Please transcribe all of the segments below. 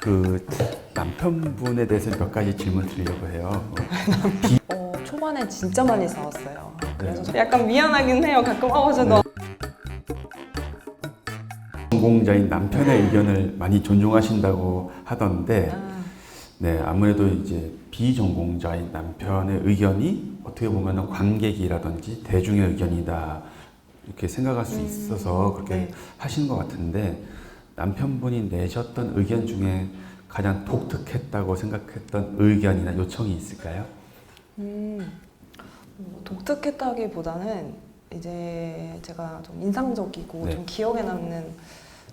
그 남편분에 대해서 몇 가지 질문 드리려고 해요. 초반에 진짜 많이 싸웠어요. 그래서 저 약간 미안하긴 해요. 가끔 너 전공자인 남편의 의견을 많이 존중하신다고 하던데, 네, 아무래도 이제 비전공자인 남편의 의견이 어떻게 보면 관객이라든지 대중의 의견이다 이렇게 생각할 수 있어서 그렇게 네. 하신 것 같은데, 남편분이 내셨던 의견 중에 가장 독특했다고 생각했던 의견이나 요청이 있을까요? 독특했다기보다는 이제 제가 좀 인상적이고 네. 좀 기억에 남는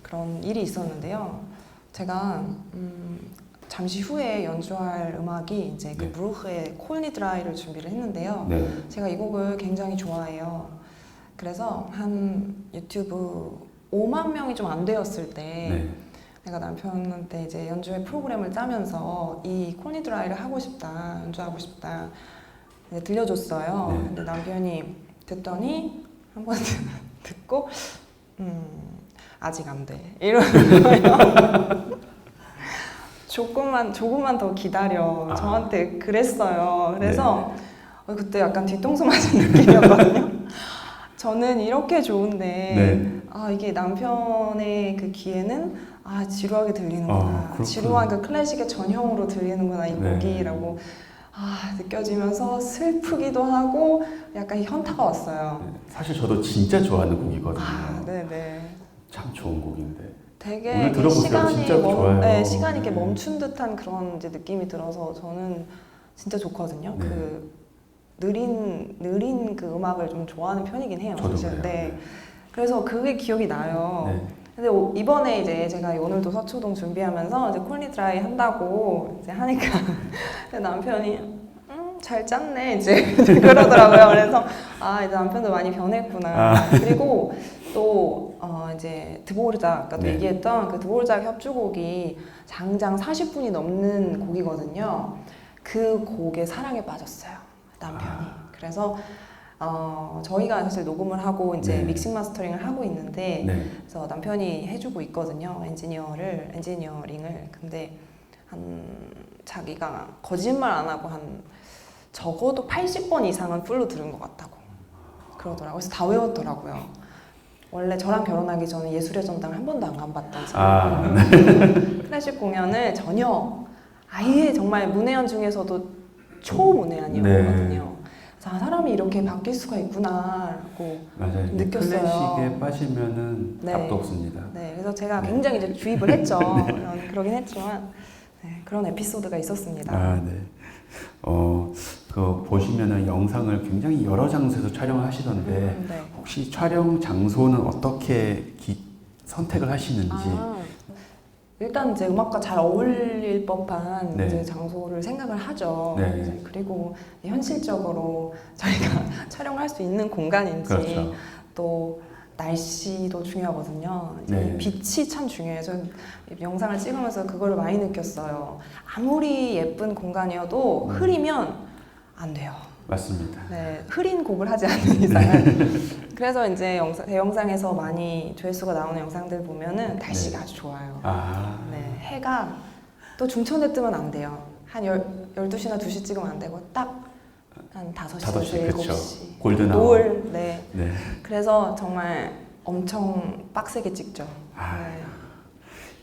그런 일이 있었는데요. 제가 잠시 후에 연주할 음악이 이제 그 네. 브루흐의 콜니드라이를 준비를 했는데요. 네. 제가 이 곡을 굉장히 좋아해요. 그래서 한 유튜브 5만 명이 좀 안 되었을 때 네. 내가 남편한테 이제 연주회 프로그램을 짜면서 이 콜니드라이를 하고 싶다, 연주하고 싶다 이제 들려줬어요. 네. 근데 남편이 듣더니 한 번 듣고 아직 안 돼 이러는 거예요. 조금만 더 기다려. 저한테 그랬어요. 그래서 그때 약간 뒤통수 맞은 느낌이었거든요. 저는 이렇게 좋은데 이게 남편의 그 귀에는 지루하게 들리는구나. 그렇구나. 지루한 그 클래식의 전형으로 들리는구나 이 네. 곡이라고 느껴지면서 슬프기도 하고 약간 현타가 왔어요. 사실 저도 진짜 좋아하는 곡이거든요. 네네. 참 좋은 곡인데. 되게 오늘 들어보세요. 시간이 진짜 좋아요. 네, 시간이 이렇게 멈춘 듯한 그런 이제 느낌이 들어서 저는 진짜 좋거든요. 네. 그 느린 그 음악을 좀 좋아하는 편이긴 해요. 저도 사실. 그래요. 네. 그래서 그게 기억이 나요. 네. 근데 이번에 이제 제가 오늘도 서초동 준비하면서 이제 콜니드라이 한다고 이제 하니까 근데 남편이 잘 짰네 이제 그러더라고요. 그래서 이제 남편도 많이 변했구나. 그리고 또 이제 드보르작 아까도 네. 얘기했던 그 드보르작 협주곡이 장장 40분이 넘는 곡이거든요. 그 곡에 사랑에 빠졌어요 남편이. 그래서 저희가 사실 녹음을 하고 이제 네. 믹싱 마스터링을 하고 있는데 네. 그래서 남편이 해주고 있거든요. 엔지니어링을. 근데 자기가 거짓말 안 하고 한 적어도 80번 이상은 풀로 들은 것 같다고 그러더라고요. 그래서 다 외웠더라고요. 원래 저랑 결혼하기 전에 예술의 전당을 한 번도 안 가봤다면서요. 클래식 공연을 전혀 아예 정말 문외한 중에서도 초문외한이었거든요. 그래서 사람이 이렇게 바뀔 수가 있구나라고 맞아요. 느꼈어요. 클래식에 빠지면은 네. 답도 없습니다. 네, 그래서 제가 굉장히 이제 주입을 했죠. 그러긴 했지만 그런 에피소드가 있었습니다. 네. 그 보시면은 영상을 굉장히 여러 장소에서 촬영을 하시던데 네. 혹시 촬영 장소는 어떻게 선택을 하시는지? 일단 이제 음악과 잘 어울릴 법한 네. 이제 장소를 생각을 하죠. 네. 이제 그리고 현실적으로 저희가 촬영할 수 있는 공간인지 그렇죠. 또 날씨도 중요하거든요. 이제 네. 빛이 참 중요해요. 저는 영상을 찍으면서 그거를 많이 느꼈어요. 아무리 예쁜 공간이어도 흐리면 안 돼요. 맞습니다. 네, 흐린 곡을 하지 않는 이상은. 그래서 이제 대영상에서 많이 조회수가 나오는 영상들 보면은 날씨가 아주 좋아요. 네, 해가 또 중천에 뜨면 안 돼요. 한 12시나 2시 찍으면 안 되고 딱 한 5시에서 7시. 골든 아워. 노을. 네. 네. 그래서 정말 엄청 빡세게 찍죠. 네.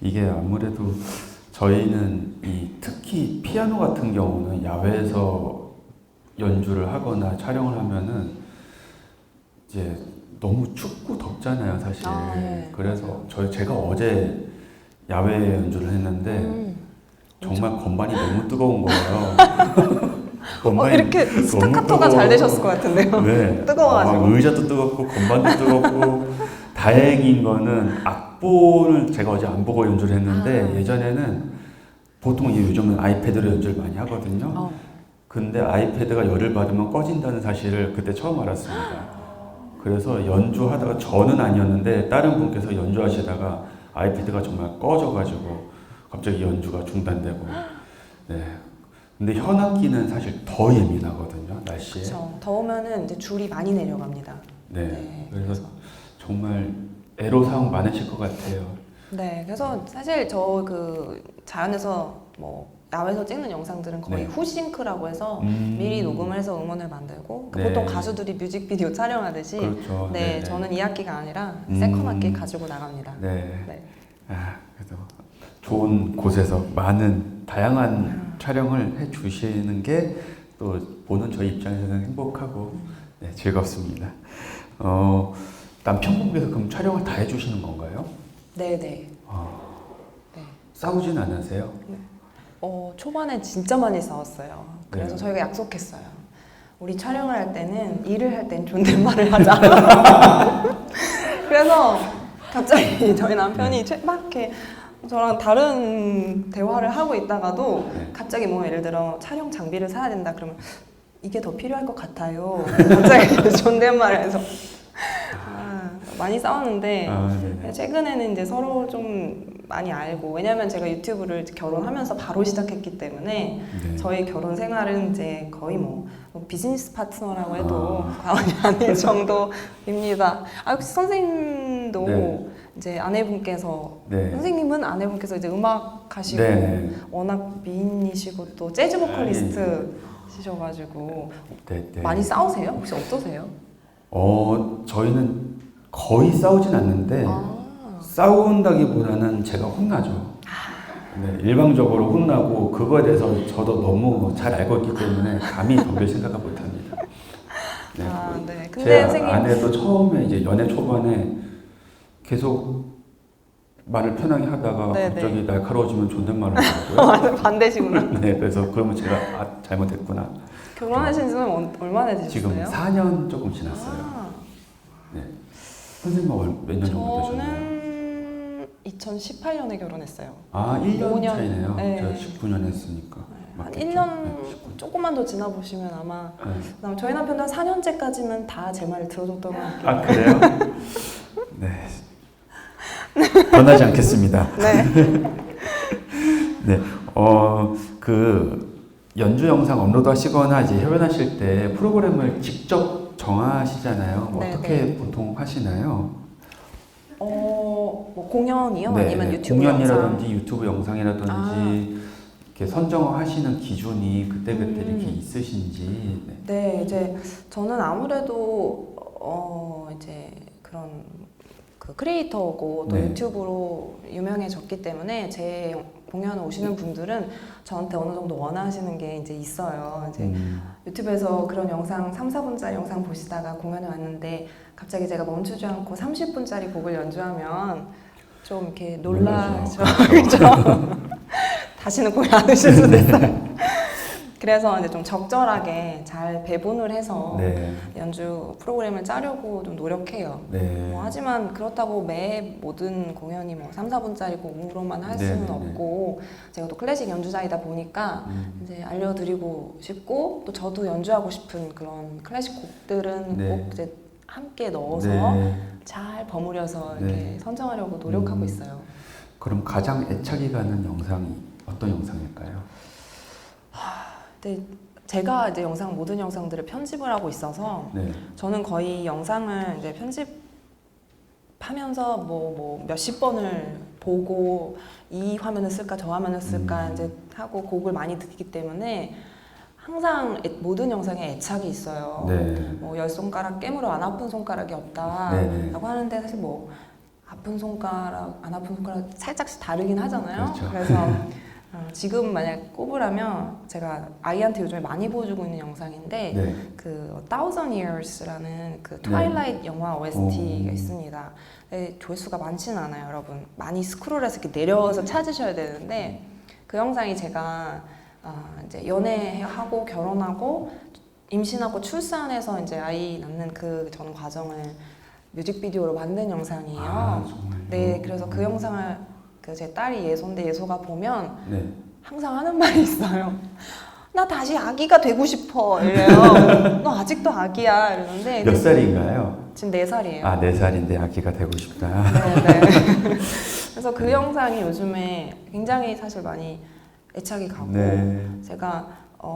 이게 아무래도 저희는 특히 피아노 같은 경우는 야외에서 연주를 하거나 촬영을 하면은 이제 너무 춥고 덥잖아요, 사실. 네. 그래서 제가 어제 야외 연주를 했는데 정말 건반이 너무 뜨거운 거예요. 건반이 이렇게 스타카토가 잘 되셨을 것 같은데요. 네. 뜨거워가지고. 의자도 뜨겁고 건반도 뜨겁고 다행인 거는 악보를 제가 어제 안 보고 연주를 했는데 예전에는 보통 요즘은 아이패드로 연주를 많이 하거든요. 근데 아이패드가 열을 받으면 꺼진다는 사실을 그때 처음 알았습니다. 그래서 연주하다가 저는 아니었는데 다른 분께서 연주하시다가 아이패드가 정말 꺼져가지고 갑자기 연주가 중단되고. 네. 근데 현악기는 사실 더 예민하거든요, 날씨에. 그렇죠. 더우면은 이제 줄이 많이 내려갑니다. 네. 그래서 정말 애로사항 많으실 것 같아요. 네, 그래서 사실 저 그 자연에서 뭐 야외에서 찍는 영상들은 거의 네. 후싱크라고 해서 미리 녹음을 해서 음원을 만들고 네. 보통 가수들이 뮤직비디오 촬영하듯이 그렇죠. 네, 네네. 저는 2악기가 아니라 세컨 악기 가지고 나갑니다. 네. 네. 아, 그래도 좋은 곳에서 많은 다양한 촬영을 해 주시는 게 또 보는 저희 입장에서는 행복하고 네, 즐겁습니다. 남편분께서 그럼 촬영을 다 해주시는 건가요? 네, 네. 네. 싸우진 않으세요? 초반에 진짜 많이 싸웠어요. 그래서 네. 저희가 약속했어요. 우리 촬영을 할 때는 일을 할 땐 존댓말을 하자. 그래서 갑자기 저희 남편이 막 이렇게 저랑 다른 대화를 하고 있다가도 네. 갑자기 뭐 예를 들어 촬영 장비를 사야 된다 그러면 이게 더 필요할 것 같아요. 갑자기 존댓말을 해서 많이 싸웠는데 네네. 최근에는 이제 서로 좀 많이 알고 왜냐면 제가 유튜브를 결혼하면서 바로 시작했기 때문에 네. 저희 결혼 생활은 이제 거의 뭐 비즈니스 파트너라고 해도 과언이 아닐 정도입니다. 혹시 선생님도 네. 이제 아내분께서 네. 선생님은 아내분께서 이제 음악 하시고 네. 워낙 미인이시고 또 재즈 보컬리스트시셔가지고 네, 네. 많이 싸우세요? 혹시 어떠세요? 저희는 거의 싸우진 않는데 싸운다기보다는 제가 혼나죠. 네, 일방적으로 혼나고 그거에 대해서 저도 너무 잘 알고 있기 때문에 감히 덤빌 생각을 못합니다. 네. 네. 근데 제 선생님 아내도 처음에 이제 연애 초반에 계속 말을 편하게 하다가 네, 갑자기 네. 날카로워지면 존댓말을 하고요. 반대시구나. 네, 그래서 그러면 제가 잘못했구나. 결혼하신 지는 얼마나 되셨어요? 지금 4년 조금 지났어요. 네. 선생님은 몇 년 정도 되셨나요? 저는 2018년에 결혼했어요. 1년 5년. 차이네요. 네. 제가 19년 했으니까. 한 맞겠죠? 1년 네, 19년. 조금만 더 지나보시면 아마 네. 저희 남편도 한 4년째까지는 다 제 말을 들어줬던 것 같아요. 그래요? 네. 변하지 않겠습니다. 네. 네. 그 연주 영상 업로드 하시거나 이제 협연하실 때 프로그램을 직접 정하시잖아요. 네, 어떻게 네. 보통 하시나요? 뭐 공연이요? 네, 아니면 네. 유튜브 공연이라든지 영상? 유튜브 영상이라든지 이렇게 선정하시는 기준이 그때그때 이렇게 있으신지. 네. 네, 이제 저는 아무래도 이제 그런 그 크리에이터고 또 네. 유튜브로 유명해졌기 때문에 제 공연 오시는 분들은 저한테 어느 정도 원하시는 게 이제 있어요. 이제 유튜브에서 그런 영상 3, 4분짜리 영상 보시다가 공연에 왔는데 갑자기 제가 멈추지 않고 30분짜리 곡을 연주하면 좀 이렇게 놀라죠. 그렇죠? 다시는 공연 안 오실 수도 있어요. 그래서 이제 좀 적절하게 잘 배분을 해서 네. 연주 프로그램을 짜려고 좀 노력해요. 네. 하지만 그렇다고 매 모든 공연이 뭐 3, 4분짜리 곡으로만 할 네, 수는 네, 없고 제가 또 클래식 연주자이다 보니까 이제 알려드리고 싶고 또 저도 연주하고 싶은 그런 클래식 곡들은 네. 꼭 이제 함께 넣어서 네. 잘 버무려서 이렇게 네. 선정하려고 노력하고 있어요. 그럼 가장 애착이 가는 영상이 어떤 영상일까요? 근데 제가 이제 모든 영상들을 편집을 하고 있어서 네. 저는 거의 영상을 이제 편집하면서 뭐 몇십 번을 보고 이 화면을 쓸까 저 화면을 쓸까 이제 하고 곡을 많이 듣기 때문에 항상 모든 영상에 애착이 있어요. 네. 뭐 10손가락 깨물어 안 아픈 손가락이 없다라고 네. 하는데 사실 뭐 아픈 손가락 안 아픈 손가락 살짝씩 다르긴 하잖아요. 그렇죠. 그래서 지금 만약 꼽으라면 제가 아이한테 요즘에 많이 보여주고 있는 영상인데 네. 그 Thousand Years라는 그 트와일라이트 영화 OST가 있습니다. 조회수가 많지는 않아요, 여러분. 많이 스크롤해서 이렇게 내려서 찾으셔야 되는데 그 영상이 제가 이제 연애하고 결혼하고 임신하고 출산해서 이제 아이 낳는 그 전 과정을 뮤직비디오로 만든 영상이에요. 정말요? 네, 그래서 그 영상을 제 딸이 예소인데 예소가 보면 네. 항상 하는 말이 있어요. 나 다시 아기가 되고 싶어 이래요. 너 아직도 아기야 이러는데 몇 살인가요? 지금 4살이에요. 4살인데 아기가 되고 싶다. 네. 그래서 그 영상이 요즘에 굉장히 사실 많이 애착이 가고 네. 제가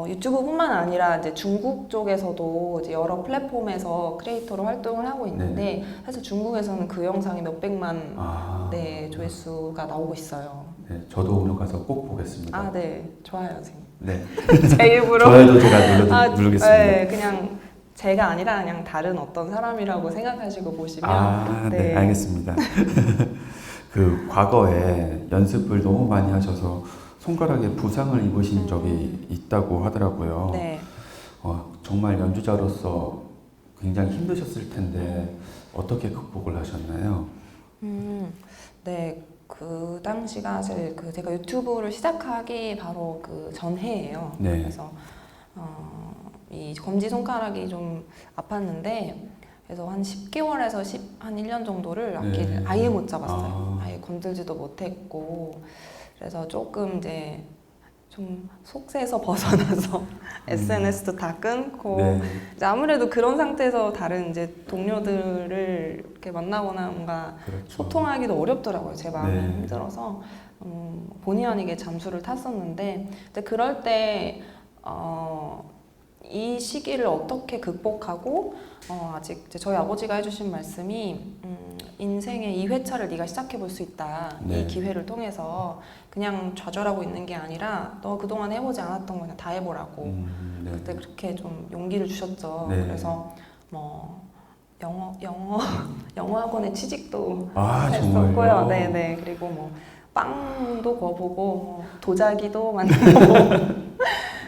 유튜브뿐만 아니라 이제 중국 쪽에서도 이제 여러 플랫폼에서 크리에이터로 활동을 하고 있는데 사실 중국에서는 그 영상이 몇백만 네, 조회수가 나오고 있어요. 네, 저도 오늘 가서 꼭 보겠습니다. 아, 네, 좋아요, 선생님. 네, 제 입으로 좋아요도 제가 누르겠습니다. 네, 그냥 제가 아니라 그냥 다른 어떤 사람이라고 생각하시고 보시면 네, 알겠습니다. 그 과거에 연습을 너무 많이 하셔서 손가락에 부상을 입으신 적이 있다고 하더라고요. 네. 정말 연주자로서 굉장히 힘드셨을 텐데 어떻게 극복을 하셨나요? 네, 그 당시가 제가 유튜브를 시작하기 바로 그 전해예요. 네. 그래서 이 검지 손가락이 좀 아팠는데 그래서 한 10개월에서 한 1년 정도를 악기를 아예 못 잡았어요. 아예 건들지도 못했고 그래서 조금 이제 좀 속세에서 벗어나서 SNS도 다 끊고 이제 아무래도 그런 상태에서 다른 이제 동료들을 이렇게 만나거나 뭔가 소통하기도 어렵더라고요. 제 마음이 힘들어서 본의 아니게 잠수를 탔었는데 근데 그럴 때 이 시기를 어떻게 극복하고 아직 이제 저희 아버지가 해주신 말씀이 인생의 2회차를 네가 시작해 볼 수 있다. 이 기회를 통해서 그냥 좌절하고 있는 게 아니라 너 그동안 해보지 않았던 거 그냥 다 해보라고. 그때 그렇게 좀 용기를 주셨죠. 그래서 뭐 영어 학원에 취직도 했었고요. 네네. 그리고 뭐 빵도 구워보고 뭐 도자기도 만들고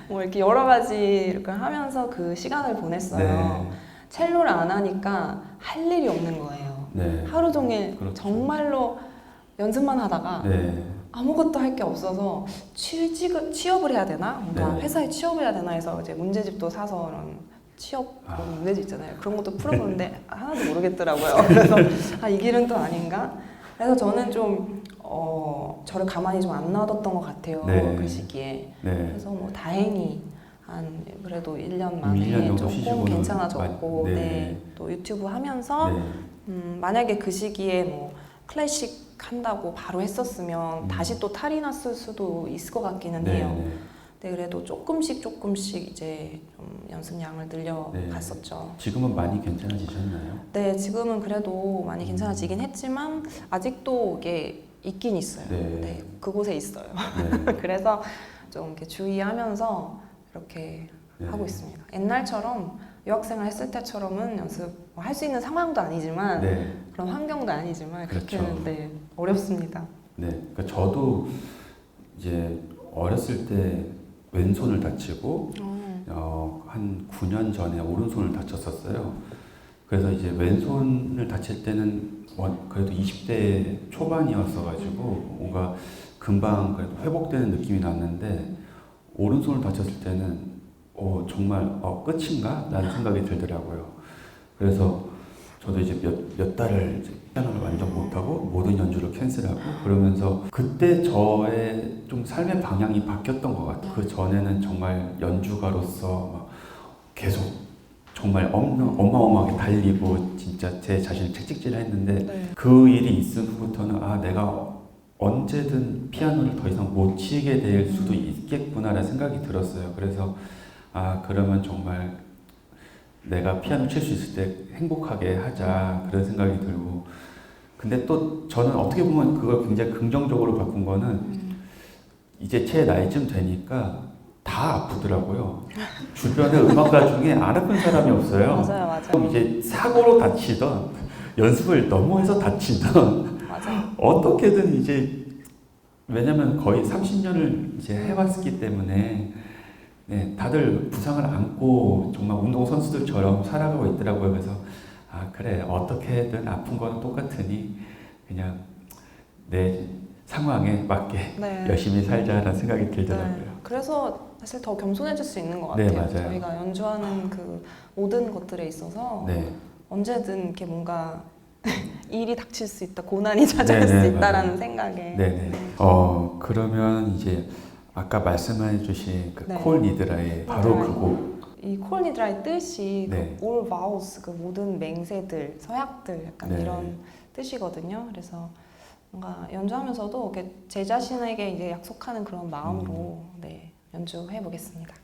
뭐 이렇게 여러 가지 이렇게 하면서 그 시간을 보냈어요. 첼로를 안 하니까 할 일이 없는 거예요. 하루 종일 정말로 연습만 하다가 아무것도 할 게 없어서 취업을 해야 되나? 뭔가 회사에 취업을 해야 되나 해서 이제 문제집도 사서 이런 취업 문제집 있잖아요. 그런 것도 풀어보는데 하나도 모르겠더라고요. 그래서 이 길은 또 아닌가? 그래서 저는 좀 저를 가만히 좀 안 놔뒀던 것 같아요. 그 시기에. 그래서 뭐 다행히 한 그래도 1년 만에 조금 괜찮아졌고 또 유튜브 하면서 만약에 그 시기에 뭐 클래식 한다고 바로 했었으면 다시 또 탈이 났을 수도 있을 것 같기는 해요. 그래도 조금씩 이제 좀 연습량을 늘려갔었죠. 지금은 많이 괜찮아지셨나요? 네, 지금은 그래도 많이 괜찮아지긴 했지만 아직도 이게 있긴 있어요. 그곳에 있어요. 그래서 좀 이렇게 주의하면서 이렇게 하고 있습니다. 옛날처럼 유학생을 했을 때처럼은 연습할 수 있는 상황도 아니지만 그런 환경도 아니지만 그렇게는 어렵습니다. 그러니까 저도 이제 어렸을 때 왼손을 다치고 한 9년 전에 오른손을 다쳤었어요. 그래서 이제 왼손을 다칠 때는 그래도 20대 초반이었어가지고 뭔가 금방 그래도 회복되는 느낌이 났는데 오른손을 다쳤을 때는 정말 끝인가? 라는 생각이 들더라고요. 그래서 저도 이제 몇 달을 이제 피아노를 완전 못하고 모든 연주를 캔슬하고 그러면서 그때 저의 좀 삶의 방향이 바뀌었던 것 같아요. 그 전에는 정말 연주가로서 막 계속 정말 어마어마하게 달리고 진짜 제 자신을 채찍질을 했는데 그 일이 있은 후부터는 내가 언제든 피아노를 더 이상 못 치게 될 수도 있겠구나라는 생각이 들었어요. 그래서 그러면 정말 내가 피아노 칠 수 있을 때 행복하게 하자 그런 생각이 들고 근데 또 저는 어떻게 보면 그걸 굉장히 긍정적으로 바꾼 거는 이제 제 나이쯤 되니까 다 아프더라고요. 주변에 음악가 중에 안 아픈 사람이 없어요. 맞아요. 그럼 이제 사고로 다치던 연습을 너무 해서 다치던 어떻게든 이제 왜냐면 거의 30년을 이제 해왔기 때문에 다들 부상을 안고 정말 운동 선수들처럼 살아가고 있더라고요. 그래서 그래 어떻게든 아픈 거는 똑같으니 그냥 내 상황에 맞게 열심히 살자라는 생각이 들더라고요. 그래서 사실 더 겸손해질 수 있는 것 같아요. 맞아요. 저희가 연주하는 그 모든 것들에 있어서 언제든 이렇게 뭔가 일이 닥칠 수 있다, 고난이 찾아올 수 있다라는 생각에. 그러면 이제 아까 말씀해주신 그 콜 니드라의 바로 그 곡. 이 콜 니드라의 뜻이 그 all vowels, 그 모든 맹세들, 서약들 약간 이런 뜻이거든요. 그래서 뭔가 연주하면서도 이렇게 제 자신에게 이제 약속하는 그런 마음으로 연주해 보겠습니다.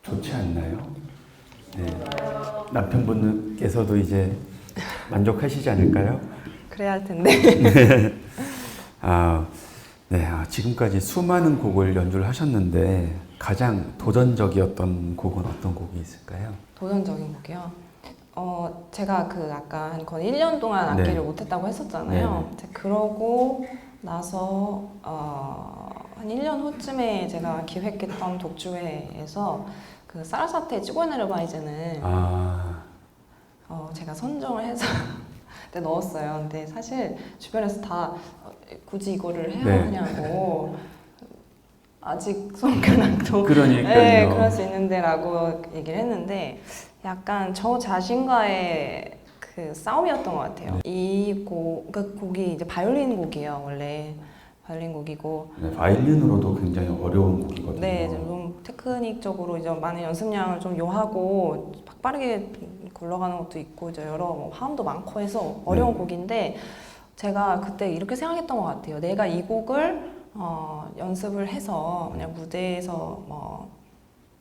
좋지 않나요? 네. 남편분께서도 이제 만족하시지 않을까요? 그래야 할 텐데. 아, 네. 지금까지 수많은 곡을 연주를 하셨는데 가장 도전적이었던 곡은 어떤 곡이 있을까요? 도전적인 곡이요? 제가 아까 한 거의 1년 동안 악기를 네. 못했다고 했었잖아요. 이제 그러고 나서 한 1년 후쯤에 제가 기획했던 독주회에서 그 사라사테 찌고네르바이제는 제가 선정을 해서 그때 넣었어요. 근데 사실 주변에서 다 굳이 이거를 해야 하냐고 아직 손가락도 그러니까요. 네, 그럴 수 있는데 라고 얘기를 했는데 약간 저 자신과의 그 그 싸움이었던 것 같아요. 그 곡이 이제 바이올린 곡이에요, 원래. 바이올린 곡이고. 네, 바이올린으로도 굉장히 어려운 곡이거든요. 네, 좀 테크닉적으로 이제 많은 연습량을 좀 요하고 빠르게 굴러가는 것도 있고 이제 여러 화음도 많고 해서 어려운 곡인데 제가 그때 이렇게 생각했던 것 같아요. 내가 이 곡을 연습을 해서 그냥 무대에서 뭐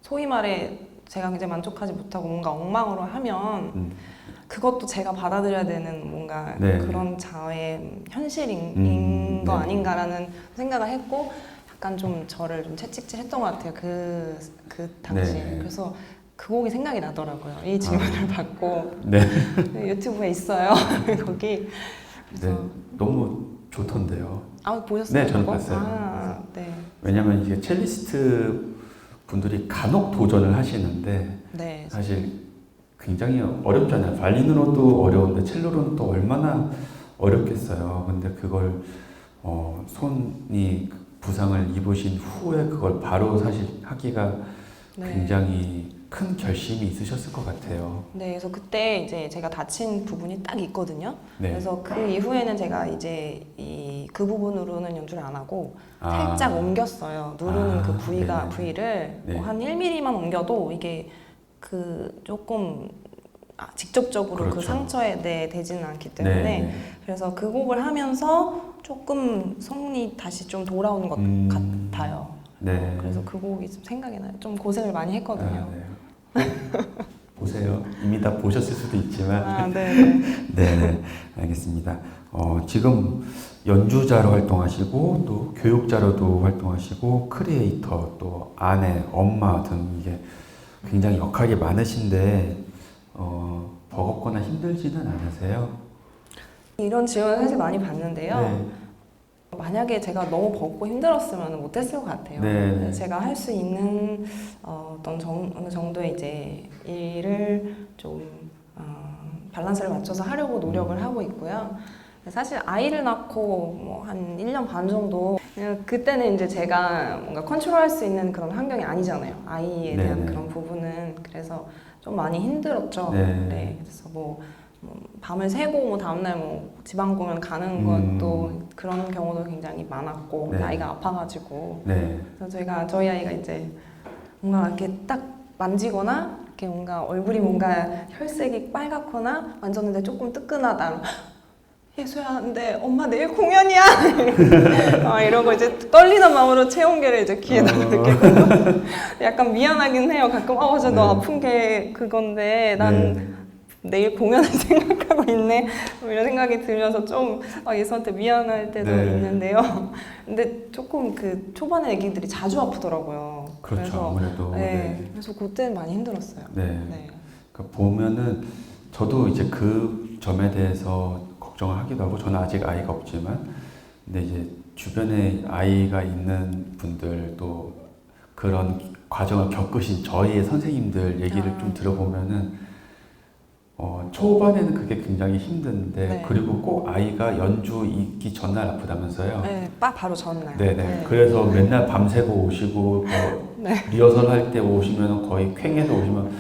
소위 말해 제가 굉장히 만족하지 못하고 뭔가 엉망으로 하면 그것도 제가 받아들여야 되는 뭔가 네. 그런 자아의 현실인 거 네. 아닌가라는 생각을 했고 약간 좀 저를 좀 채찍질했던 것 같아요. 그 당시에. 네. 그래서 그 곡이 생각이 나더라고요. 이 질문을 받고 네. 유튜브에 있어요. 거기. 네, 너무 좋던데요. 보셨어요? 네, 저는 그거? 봤어요. 네. 왜냐하면 이게 첼리스트 분들이 간혹 도전을 하시는데 네. 사실 굉장히 어렵잖아요. 바이올린으로도 어려운데 첼로로는 또 얼마나 어렵겠어요. 근데 그걸 손이 부상을 입으신 후에 그걸 바로 사실 하기가 네. 굉장히 큰 결심이 있으셨을 것 같아요. 네, 그래서 그때 이제 제가 다친 부분이 딱 있거든요. 네. 그래서 그 이후에는 제가 이제 그 부분으로는 연주를 안 하고 살짝 옮겼어요. 누르는 그 부위가 네네. 부위를 네. 뭐한 1mm만 옮겨도 이게 그 조금 직접적으로 그렇죠. 그 상처에 되지는 않기 때문에 네. 그래서 그 곡을 하면서 조금 성이 다시 좀 돌아오는 것 같아요. 네. 그래서 그 곡이 좀 생각이 나요. 좀 고생을 많이 했거든요. 네. 보세요. 이미 다 보셨을 수도 있지만. 네. 네, 알겠습니다. 지금 연주자로 활동하시고 또 교육자로도 활동하시고 크리에이터 또 아내, 엄마 등 이게 굉장히 역할이 많으신데 버겁거나 힘들지는 않으세요? 이런 질문을 사실 많이 받는데요. 네. 만약에 제가 너무 버겁고 힘들었으면 못했을 것 같아요. 네. 제가 할 수 있는 어느 정도의 이제 일을 좀 밸런스를 맞춰서 하려고 노력을 하고 있고요. 사실 아이를 낳고 뭐 한 1년 반 정도 그때는 이제 제가 뭔가 컨트롤할 수 있는 그런 환경이 아니잖아요. 아이에 대한 네네. 그런 부분은 그래서 좀 많이 힘들었죠. 네. 네. 그래서 뭐 밤을 새고 뭐 다음날 뭐 지방 공연 가는 것도 그런 경우도 굉장히 많았고 네. 아이가 아파가지고 네. 그래서 저희 아이가 이제 뭔가 이렇게 딱 만지거나 이렇게 뭔가 얼굴이 뭔가 혈색이 빨갛거나 만졌는데 조금 뜨끈하다. 예수야, 근데 엄마 내일 공연이야. 이러고 이제 떨리는 마음으로 체온계를 이제 귀에다 이렇게 약간 미안하긴 해요. 가끔 맞아 너 아픈 게 그건데 난 내일 공연을 생각하고 있네. 이런 생각이 들면서 좀 예수한테 미안할 때도 있는데요. 근데 조금 그 초반에 애기들이 자주 아프더라고요. 그렇죠. 그래서, 아무래도. 네. 그래서 그때는 많이 힘들었어요. 네. 네. 그러니까 보면은 저도 이제 그 점에 대해서 걱정을 하기도 하고 저는 아직 아이가 없지만 근데 이제 주변에 아이가 있는 분들 또 그런 과정을 겪으신 저희의 선생님들 얘기를 좀 들어보면은 초반에는 그게 굉장히 힘든데 네. 그리고 꼭 아이가 연주 있기 전날 아프다면서요? 네, 바로 전날. 네네. 네. 그래서 맨날 밤새고 오시고 네. 리허설 할 때 오시면 거의 쾌해서 오시면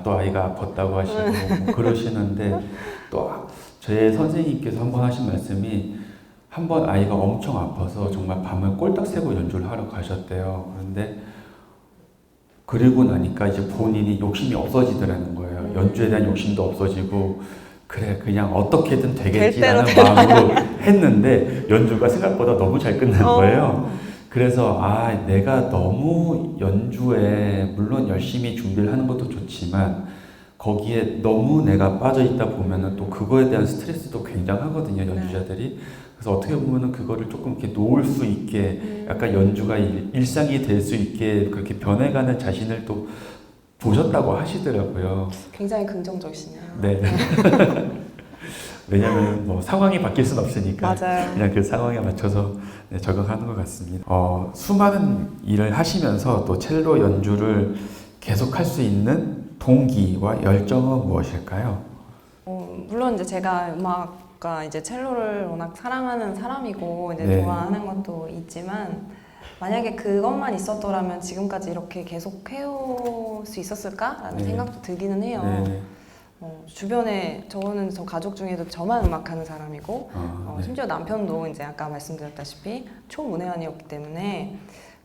또 아이가 아팠다고 하시고 뭐 그러시는데 또 제 선생님께서 한 번 하신 말씀이 한 번 아이가 엄청 아파서 정말 밤을 꼴딱 새고 연주를 하러 가셨대요. 그런데 그리고 나니까 이제 본인이 욕심이 없어지더라는 거예요. 연주에 대한 욕심도 없어지고 그래 그냥 어떻게든 되겠지라는 마음으로 했는데 연주가 생각보다 너무 잘 끝난 거예요. 그래서 내가 너무 연주에 물론 열심히 준비를 하는 것도 좋지만 거기에 너무 내가 빠져 있다 보면은 또 그거에 대한 스트레스도 굉장하거든요, 연주자들이. 그래서 어떻게 보면은 그거를 조금 이렇게 놓을 수 있게 약간 연주가 일상이 될 수 있게 그렇게 변해가는 자신을 또 보셨다고 하시더라고요. 굉장히 긍정적이시네요. 네. 왜냐면 뭐 상황이 바뀔 순 없으니까 맞아요. 그냥 그 상황에 맞춰서 적응하는 것 같습니다. 수많은 일을 하시면서 또 첼로 연주를 계속할 수 있는 동기와 열정은 무엇일까요? 물론 이제 제가 음악과 이제 첼로를 워낙 사랑하는 사람이고 이제 좋아하는 것도 있지만 만약에 그것만 있었더라면 지금까지 이렇게 계속 해올 수 있었을까라는 생각도 들기는 해요. 주변에 저는 저 가족 중에도 저만 음악하는 사람이고 네. 심지어 남편도 이제 아까 말씀드렸다시피 초문외한이었기 때문에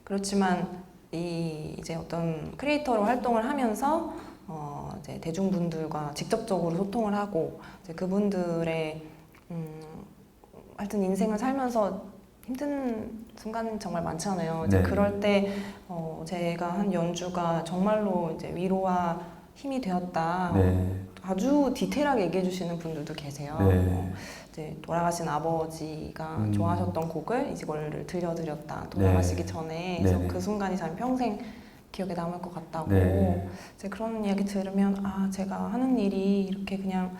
그렇지만 이제 어떤 크리에이터로 활동을 하면서 이제 대중분들과 직접적으로 소통을 하고 이제 그분들의 하여튼 인생을 살면서 힘든 순간은 정말 많잖아요. 이제 네. 그럴 때 제가 한 연주가 정말로 이제 위로와 힘이 되었다. 네. 아주 디테일하게 얘기해 주시는 분들도 계세요. 네. 이제 돌아가신 아버지가 좋아하셨던 곡을 이거를 들려드렸다. 돌아가시기 전에. 그래서 그 순간이 참 평생 기억에 남을 것 같다고. 네. 이제 그런 이야기 들으면 제가 하는 일이 이렇게 그냥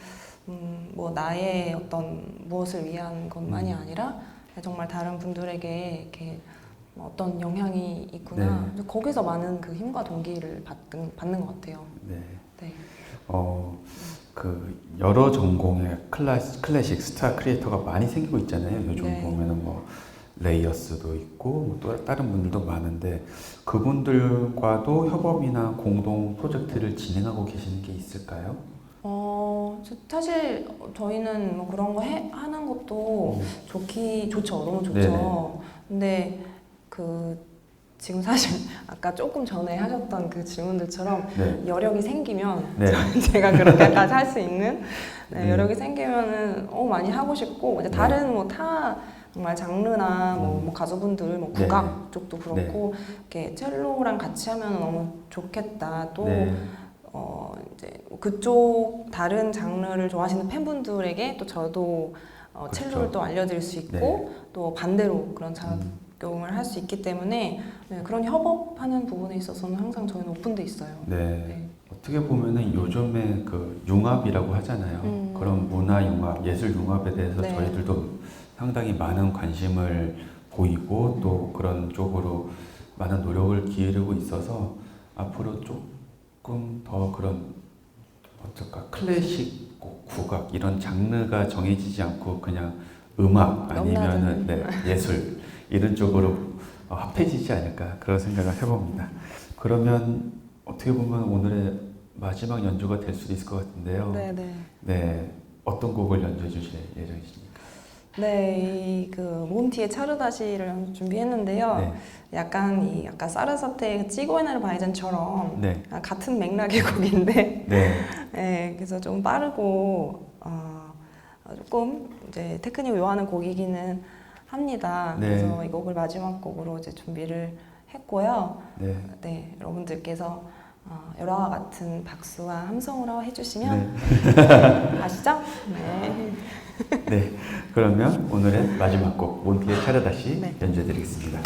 뭐 나의 어떤 무엇을 위한 것만이 아니라 정말 다른 분들에게 이렇게 어떤 영향이 있구나. 네. 거기서 많은 그 힘과 동기를 받는 것 같아요. 네. 네. 그 여러 전공의 클래식 스타 크리에이터가 많이 생기고 있잖아요. 요즘 네. 보면은 뭐 레이어스도 있고 뭐 또 다른 분들도 많은데 그분들과도 협업이나 공동 프로젝트를 진행하고 계시는 게 있을까요? 사실 저희는 뭐 그런 거 하는 것도 좋죠. 너무 좋죠. 네네. 근데 지금 사실 아까 조금 전에 하셨던 그 질문들처럼 네. 여력이 생기면 네. 제가 그렇게까지 할 수 있는 여력이 생기면은 많이 하고 싶고 이제 다른 뭐 정말 장르나 뭐 가수분들 뭐 국악 쪽도 그렇고 이렇게 첼로랑 같이 하면 너무 좋겠다. 또 이제 그쪽 다른 장르를 좋아하시는 팬분들에게 또 저도 첼로를 또 알려드릴 수 있고 또 반대로 그런 작용을 할 수 있기 때문에 그런 협업하는 부분에 있어서는 항상 저희는 오픈돼 있어요. 네. 어떻게 보면은 요즘에 그 융합이라고 하잖아요. 그런 문화 융합, 예술 융합에 대해서 저희들도 상당히 많은 관심을 보이고 또 그런 쪽으로 많은 노력을 기울이고 있어서 앞으로 조금 더 그런 클래식, 국악 이런 장르가 정해지지 않고 그냥 음악 아니면은 예술 이런 쪽으로 합해지지 않을까 그런 생각을 해봅니다. 그러면 어떻게 보면 오늘의 마지막 연주가 될 수도 있을 것 같은데요. 네, 어떤 곡을 연주해 주실 예정이십니까? 네, 그 몬티의 차르다시를 준비했는데요. 약간 아까 사르사테의 찌고에나르 바이젠처럼 같은 맥락의 곡인데, 그래서 좀 빠르고 조금 이제 테크닉을 요하는 곡이기는 합니다. 그래서 이 곡을 마지막 곡으로 이제 준비를 했고요. 여러분들께서 열화와 같은 박수와 함성으로 해주시면 아시죠? 네, 그러면 오늘의 마지막 곡 몬티의 차르다시 연주해드리겠습니다.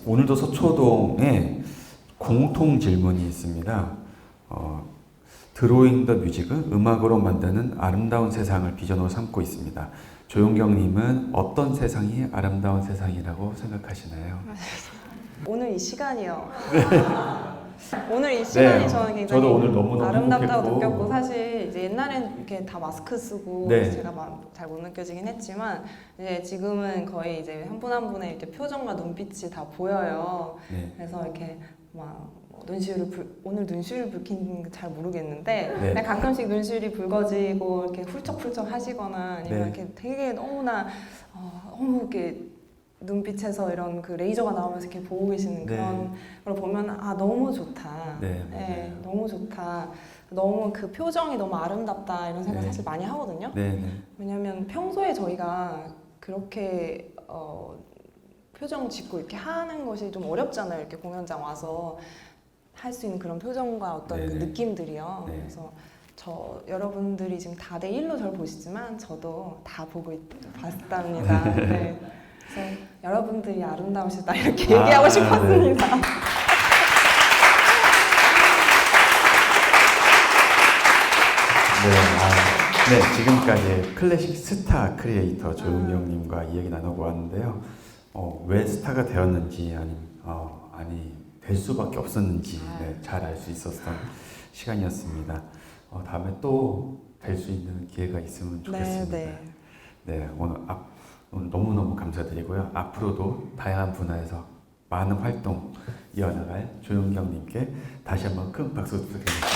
오늘도 서초동에 공통 질문이 있습니다. 드로잉 더 뮤직은 음악으로 만드는 아름다운 세상을 비전으로 삼고 있습니다. 조용경님은 어떤 세상이 아름다운 세상이라고 생각하시나요? 오늘 이 시간이요. 오늘 이 시간이 네, 저는 굉장히 저도 오늘 너무너무 아름답다고 행복했고. 느꼈고, 사실 이제 옛날엔 이렇게 다 마스크 쓰고 네. 제가 잘 못 느껴지긴 했지만 이제 지금은 거의 이제 한 분 한 분의 이제 표정과 눈빛이 다 보여요. 네. 그래서 이렇게 막 오늘 눈시울 붉힌 잘 모르겠는데 네. 그냥 가끔씩 눈시울이 붉어지고 이렇게 훌쩍훌쩍 하시거나 아니면 네. 이렇게 되게 너무나 너무 이렇게 눈빛에서 이런 그 레이저가 나오면서 이렇게 보고 계시는 네. 그런 걸 보면 너무 좋다. 네, 너무 좋다. 너무 그 표정이 너무 아름답다 이런 생각 네. 사실 많이 하거든요. 네. 왜냐면 평소에 저희가 그렇게 표정 짓고 이렇게 하는 것이 좀 어렵잖아요. 이렇게 공연장 와서 할 수 있는 그런 표정과 어떤 그 네네. 느낌들이요. 네. 그래서 여러분들이 지금 다들 일로 저를 보시지만 저도 다 봤답니다. 네. 그래서 여러분들이 아름다우시다 이렇게 얘기하고 싶었습니다. 네, 지금까지 클래식 스타 크리에이터 조은경님과 이야기 나누고 왔는데요. 왜 스타가 되었는지 아니 될 수밖에 없었는지 잘 알 수 있었던 시간이었습니다. 다음에 또 뵐 수 있는 기회가 있으면 좋겠습니다. 네, 오늘 너무너무 감사드리고요. 앞으로도 다양한 분야에서 많은 활동 이어나갈 조은경님께 다시 한번 큰 박수 부탁드립니다.